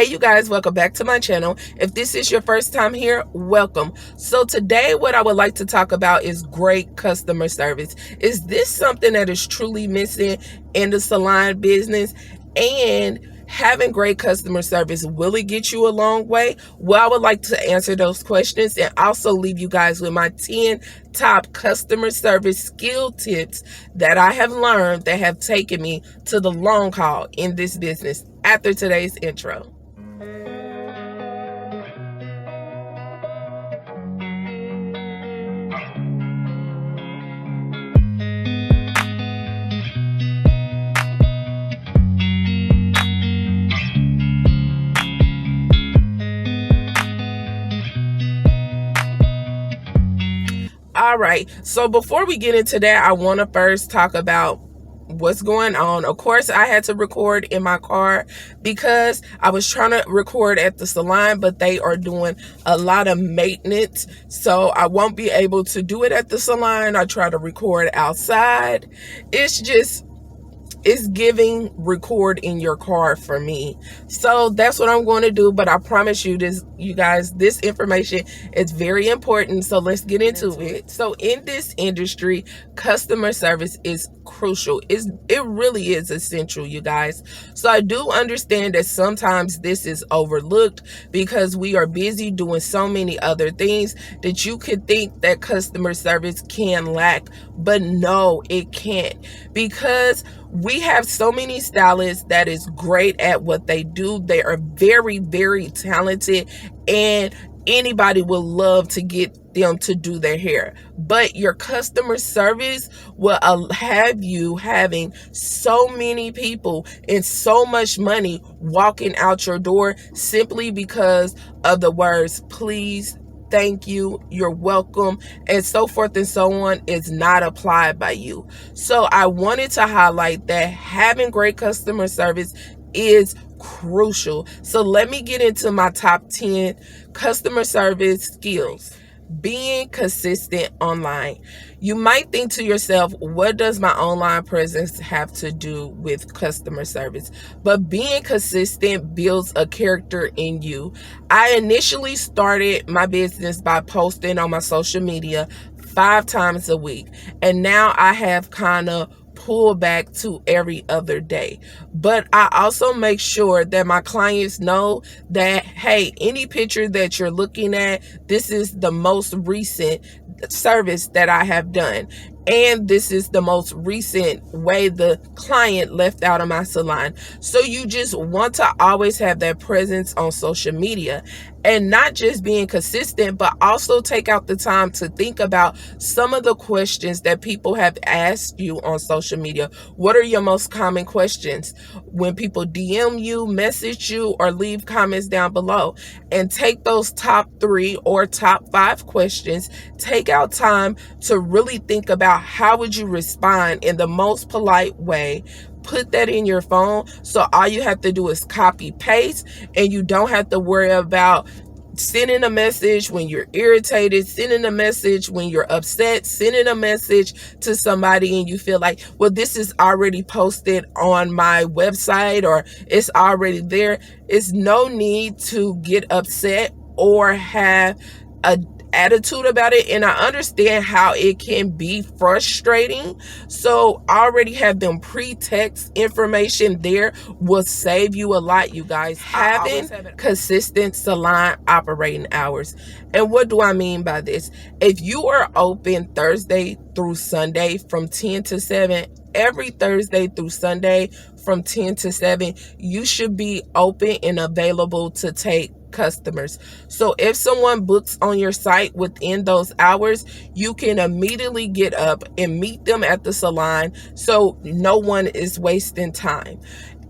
Hey you guys, welcome back to my channel. If this is your first time here, welcome. So today what I would like to talk about is great customer service. Is this something that is truly missing in the salon business? And having great customer service, will it get you a long way? Well, I would like to answer those questions and also leave you guys with my 10 top customer service skill tips that I have learned that have taken me to the long haul in this business after today's intro. All right, so before we get into that, I want to first talk about what's going on. Of course, I had to record in my car because I was trying to record at the salon, but they are doing a lot of maintenance, so I won't be able to do it at the salon. I try to record outside. It's giving record in your car for me. So that's what I'm going to do, but I promise you this, you guys, this information is very important. So let's get into it. So in this industry, customer service is crucial. It really is essential, you guys. So I do understand that sometimes this is overlooked because we are busy doing so many other things that you could think that customer service can lack, but no, it can't, because we have so many stylists that is great at what they do. They are very, very talented, and anybody would love to get them to do their hair. But your customer service will have you having so many people and so much money walking out your door simply because of the words please, thank you, you're welcome, and so forth and so on is not applied by you. So I wanted to highlight that having great customer service is crucial. So let me get into my top 10 customer service skills. Being consistent online. You might think to yourself, what does my online presence have to do with customer service? But being consistent builds a character in you. I initially started my business by posting on my social media 5 times a week, and now I have kind of pull back to every other day. But I also make sure that my clients know that, hey, any picture that you're looking at, this is the most recent service that I have done, and this is the most recent way the client left out of my salon. So you just want to always have that presence on social media, and not just being consistent, but also take out the time to think about some of the questions that people have asked you on social media. What are your most common questions when people DM you, message you, or leave comments down below? And take those top 3 or top 5 questions, take out time to really think about how would you respond in the most polite way. Put that in your phone, so all you have to do is copy paste, and you don't have to worry about sending a message when you're irritated, sending a message when you're upset, sending a message to somebody and you feel like, well, this is already posted on my website or it's already there. It's no need to get upset or have a attitude about it, and I understand how it can be frustrating. So already have them pre-text information there will save you a lot, you guys. Having consistent salon operating hours. And what do I mean by this? If you are open Thursday through Sunday from 10 to 7, every Thursday through Sunday from 10 to 7, you should be open and available to take customers. So if someone books on your site within those hours, you can immediately get up and meet them at the salon, so no one is wasting time.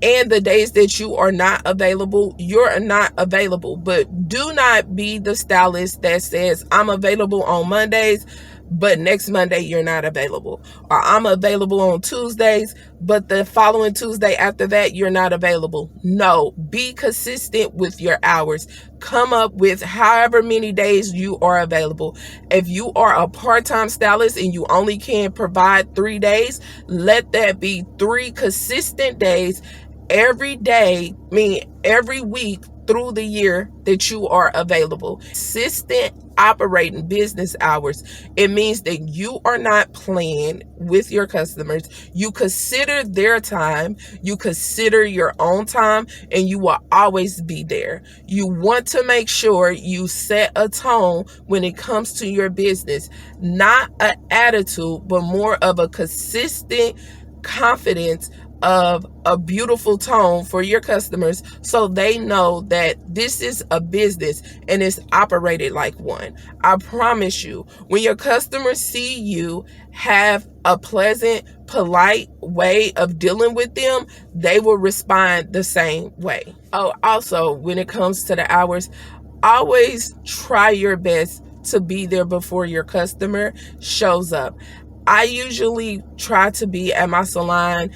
And the days that you are not available, you're not available. But do not be the stylist that says, I'm available on Mondays, but next Monday you're not available. Or I'm available on Tuesdays, but the following Tuesday after that you're not available. No, be consistent with your hours. Come up with however many days you are available. If you are a part-time stylist and you only can provide 3 days, let that be 3 consistent days every day, every week through the year that you are available. Consistent operating business hours. It means that you are not playing with your customers. You consider their time, you consider your own time, and you will always be there. You want to make sure you set a tone when it comes to your business, not an attitude, but more of a consistent confidence of a beautiful tone for your customers, so they know that this is a business and it's operated like one. I promise you, when your customers see you have a pleasant, polite way of dealing with them, they will respond the same way. Oh, also, when it comes to the hours, always try your best to be there before your customer shows up. I usually try to be at my salon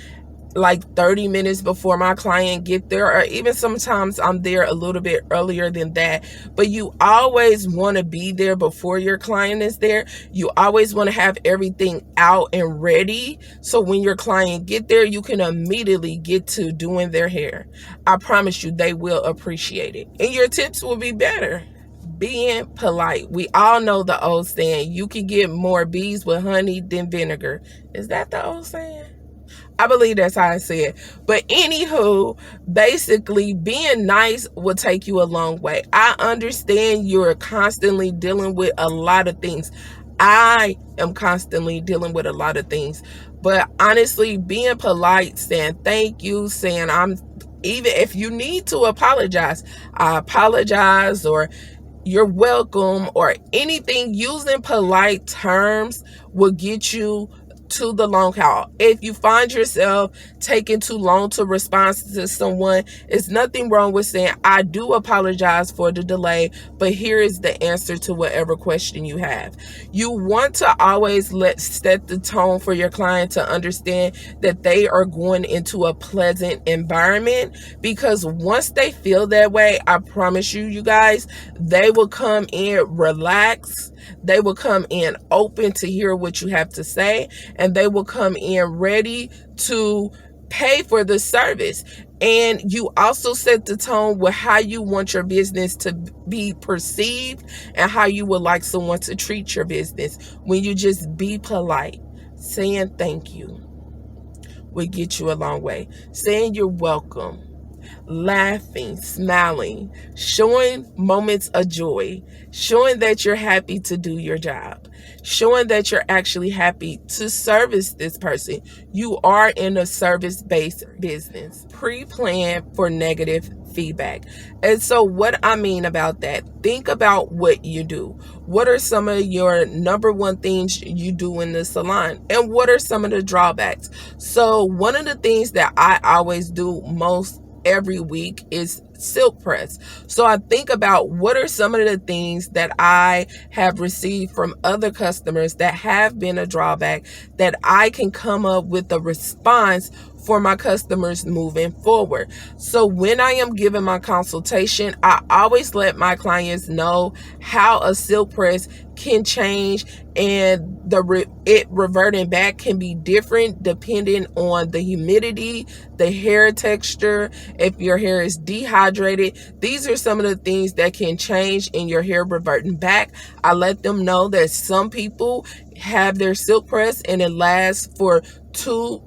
like 30 minutes before my client get there, or even sometimes I'm there a little bit earlier than that. But you always want to be there before your client is there. You always want to have everything out and ready, so when your client get there, you can immediately get to doing their hair. I promise you, they will appreciate it, and your tips will be better. Being polite. We all know the old saying, you can get more bees with honey than vinegar. Is that the old saying? I believe that's how I say it. But anywho, basically, being nice will take you a long way. I understand you're constantly dealing with a lot of things. I am constantly dealing with a lot of things. But honestly, being polite, saying thank you, saying even if you need to apologize, I apologize, or you're welcome, or anything, using polite terms will get you to the long haul. If you find yourself taking too long to respond to someone, it's nothing wrong with saying, I do apologize for the delay, but here is the answer to whatever question you have. You want to always set the tone for your client to understand that they are going into a pleasant environment, because once they feel that way, I promise you, you guys, they will come in relaxed. They will come in open to hear what you have to say, and they will come in ready to pay for the service. And you also set the tone with how you want your business to be perceived and how you would like someone to treat your business. When you just be polite, saying thank you will get you a long way. Saying you're welcome, laughing, smiling, showing moments of joy, showing that you're happy to do your job, showing that you're actually happy to service this person. You are in a service-based business. Pre-plan for negative feedback. And so what I mean about that, think about what you do. What are some of your number one things you do in the salon? And what are some of the drawbacks? So one of the things that I always do most every week is silk press. So I think about what are some of the things that I have received from other customers that have been a drawback, that I can come up with a response for my customers moving forward. So when I am giving my consultation, I always let my clients know how a silk press can change, and it reverting back can be different depending on the humidity, the hair texture, if your hair is dehydrated. These are some of the things that can change in your hair reverting back. I let them know that some people have their silk press and it lasts for 2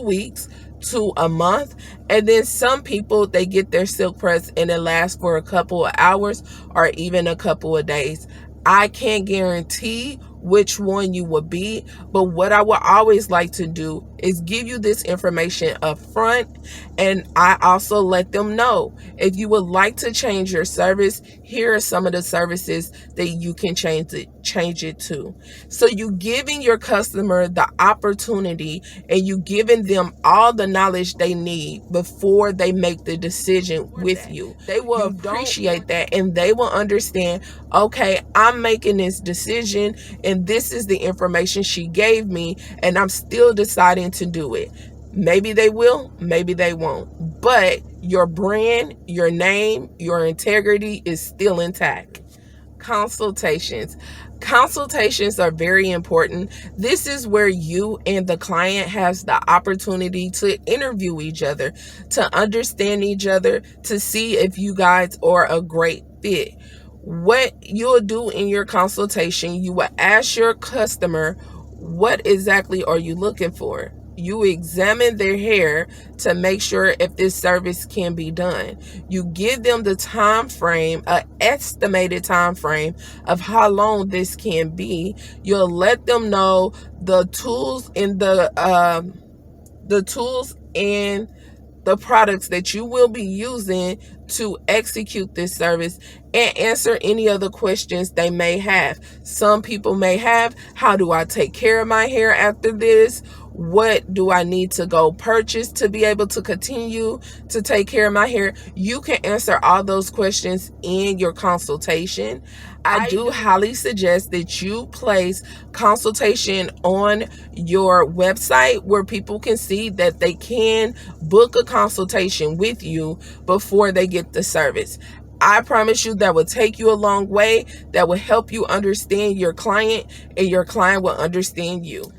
weeks to a month, and then some people, they get their silk press and it lasts for a couple of hours or even a couple of days. I can't guarantee which one you will be, but what I would always like to do is give you this information up front, and I also let them know, if you would like to change your service, here are some of the services that you can change it to. So you giving your customer the opportunity, and you giving them all the knowledge they need before they make the decision with you. They will appreciate that, and they will understand, okay, I'm making this decision and this is the information she gave me, and I'm still deciding to do it. Maybe they will, maybe they won't, but your brand, your name, your integrity is still intact. Consultations. Consultations are very important. This is where you and the client has the opportunity to interview each other, to understand each other, to see if you guys are a great fit. What you'll do in your consultation, you will ask your customer, what exactly are you looking for? You examine their hair to make sure if this service can be done. You give them the time frame, an estimated time frame of how long this can be. You'll let them know the tools and the products that you will be using to execute this service, and answer any other questions they may have. Some people may have, how do I take care of my hair after this? What do I need to go purchase to be able to continue to take care of my hair? You can answer all those questions in your consultation. I do highly suggest that you place consultation on your website where people can see that they can book a consultation with you before they get the service. I promise you that will take you a long way. That will help you understand your client, and your client will understand you.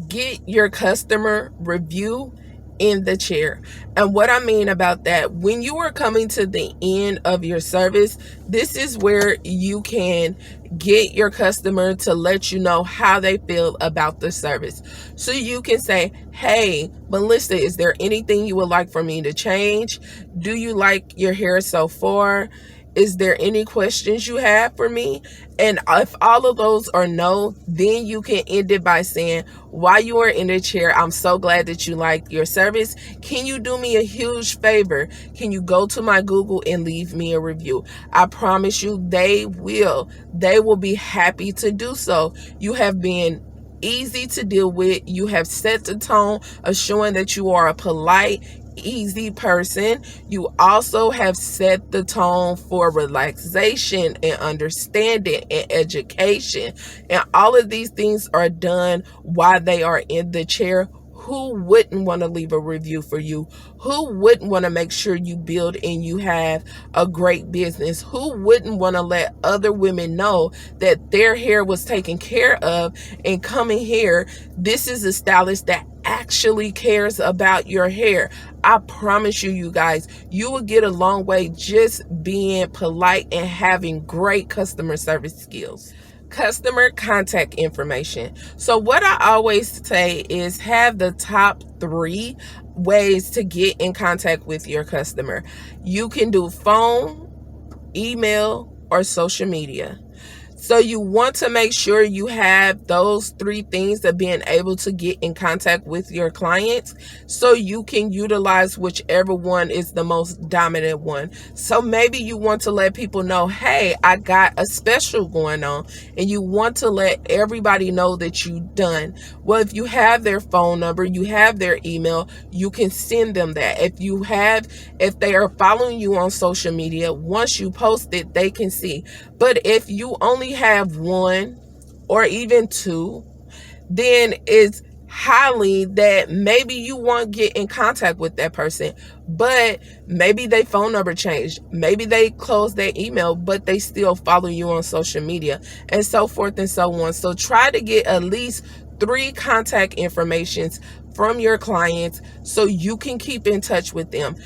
Get your customer review in the chair. And what I mean about that, when you are coming to the end of your service, this is where you can get your customer to let you know how they feel about the service. So you can say, hey, Melissa, is there anything you would like for me to change? Do you like your hair so far? Is there any questions you have for me? And if all of those are no, then you can end it by saying, while you are in the chair, I'm so glad that you like your service. Can you do me a huge favor? Can you go to my Google and leave me a review? I promise you they will. They will be happy to do so. You have been easy to deal with. You have set the tone of showing that you are a polite, easy person. You also have set the tone for relaxation and understanding and education. And all of these things are done while they are in the chair. Who wouldn't want to leave a review for you? Who wouldn't want to make sure you build and you have a great business? Who wouldn't want to let other women know that their hair was taken care of and coming here? This is a stylist that actually cares about your hair. I promise you, you guys, you will get a long way just being polite and having great customer service skills. Customer contact information. So what I always say is have the top 3 ways to get in contact with your customer. You can do phone, email, or social media. So you want to make sure you have those 3 things of being able to get in contact with your clients, so you can utilize whichever one is the most dominant one. So maybe you want to let people know, hey, I got a special going on, and you want to let everybody know that you've done. Well, if you have their phone number, you have their email, you can send them that. If they are following you on social media, once you post it, they can see. But if you only have 1 or even 2, then it's highly that maybe you won't get in contact with that person, but maybe their phone number changed, maybe they closed their email, but they still follow you on social media, and so forth and so on. So try to get at least 3 contact informations from your clients so you can keep in touch with them.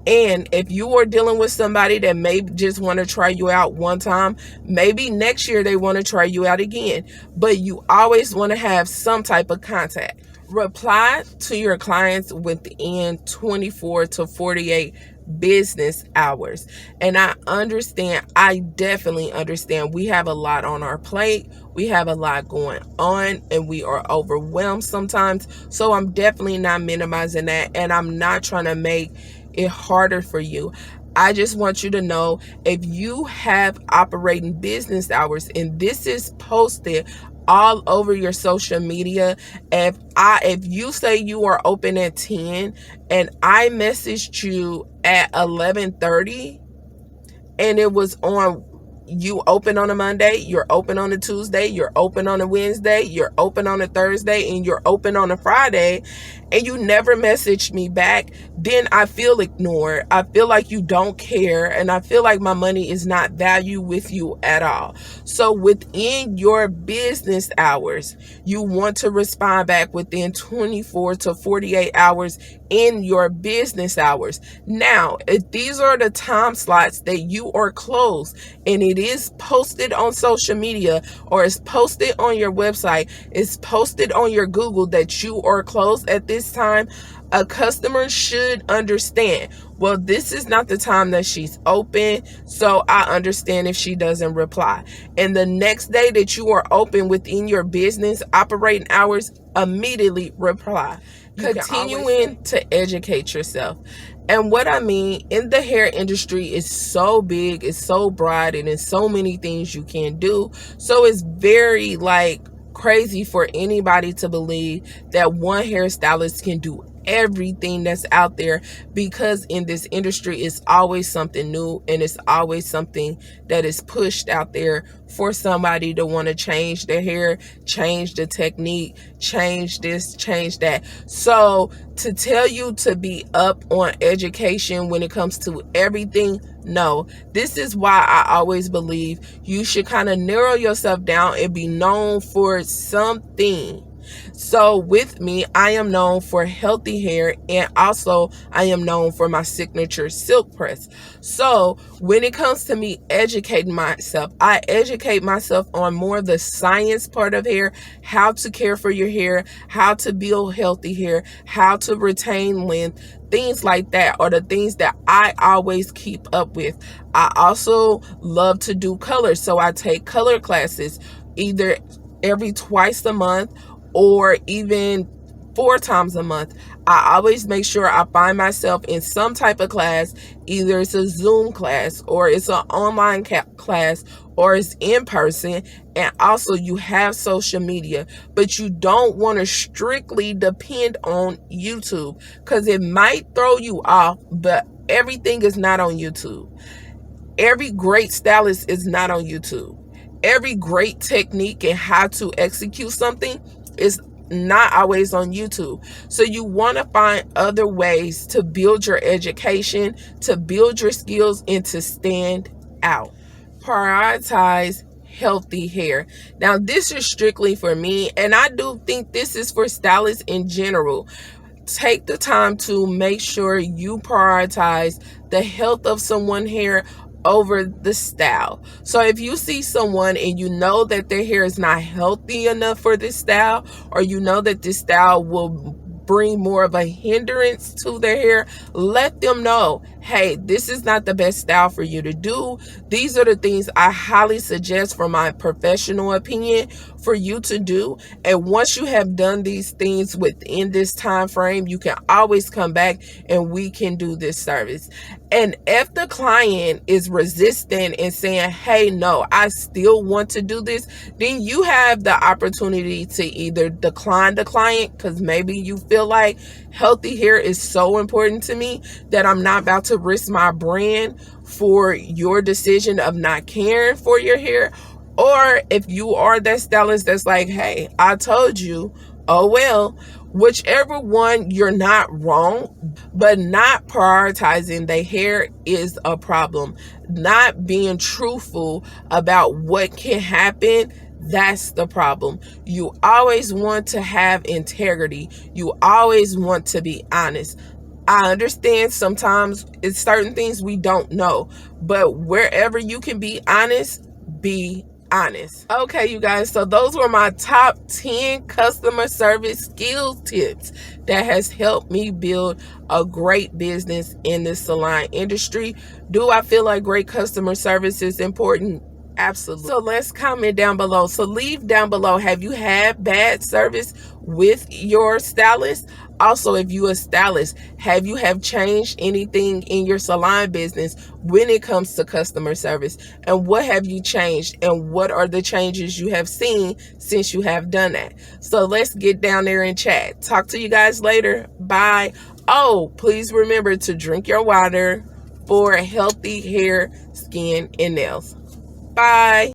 And if you are dealing with somebody that may just want to try you out one time, maybe next year they want to try you out again, but you always want to have some type of contact. Reply to your clients within 24 to 48 business hours. And I definitely understand we have a lot on our plate. We have a lot going on and we are overwhelmed sometimes. So I'm definitely not minimizing that, and I'm not trying to make it harder for you. I just want you to know, if you have operating business hours and this is posted all over your social media, if you say you are open at 10 and I messaged you at 11:30 and it was on you open on a Monday, you're open on a Tuesday, you're open on a Wednesday, you're open on a Thursday, and you're open on a Friday, and you never message me back, then I feel ignored. I feel like you don't care, and I feel like my money is not valued with you at all. So within your business hours, you want to respond back within 24 to 48 hours in your business hours. Now, if these are the time slots that you are closed and it is posted on social media, or it's posted on your website, it's posted on your Google that you are closed at this time, a customer should understand, well, this is not the time that she's open, so I understand if she doesn't reply. And the next day that you are open within your business operating hours, immediately reply. Continuing to educate yourself. And what I mean, in the hair industry, is so big, it's so broad, and there's so many things you can do. So it's very crazy for anybody to believe that one hairstylist can do everything that's out there, because in this industry it's always something new, and it's always something that is pushed out there for somebody to want to change their hair, change the technique, change this, change that. So to tell you to be up on education when it comes to everything, no. This is why I always believe you should kind of narrow yourself down and be known for something. So with me, I am known for healthy hair, and also I am known for my signature silk press. So when it comes to me educating myself, I educate myself on more the science part of hair, how to care for your hair, how to build healthy hair, how to retain length. Things like that are the things that I always keep up with. I also love to do color, so I take color classes either every twice a month or even 4 times a month. I always make sure I find myself in some type of class. Either it's a Zoom class, or it's an online class, or it's in person. And also you have social media, but you don't want to strictly depend on YouTube, because it might throw you off, but everything is not on YouTube. Every great stylist is not on YouTube. Every great technique and how to execute something is not always on YouTube. So you want to find other ways to build your education, to build your skills, and to stand out. Prioritize healthy hair. Now, this is strictly for me, and I do think this is for stylists in general. Take the time to make sure you prioritize the health of someone's hair over the style. So if you see someone and you know that their hair is not healthy enough for this style, or you know that this style will bring more of a hindrance to their hair, let them know, hey, this is not the best style for you to do. These are the things I highly suggest, from my professional opinion, for you to do. And once you have done these things within this time frame, you can always come back and we can do this service. And if the client is resistant and saying, hey, no, I still want to do this, then you have the opportunity to either decline the client, because maybe you feel like healthy hair is so important to me that I'm not about to risk my brand for your decision of not caring for your hair. Or if you are that stylist that's like, hey, I told you, oh well, whichever one, you're not wrong, but not prioritizing the hair is a problem. Not being truthful about what can happen, that's the problem. You always want to have integrity. You always want to be honest. I understand sometimes it's certain things we don't know, but wherever you can be honest, be honest. Okay, you guys, so those were my top 10 customer service skills tips that has helped me build a great business in the salon industry. Do I feel like great customer service is important? Absolutely. So let's comment down below. So leave down below, have you had bad service with your stylist? Also, if you a stylist, have changed anything in your salon business when it comes to customer service? And what have you changed? And what are the changes you have seen since you have done that? So let's get down there and chat. Talk to you guys later. Bye. Oh, please remember to drink your water for healthy hair, skin, and nails. Bye.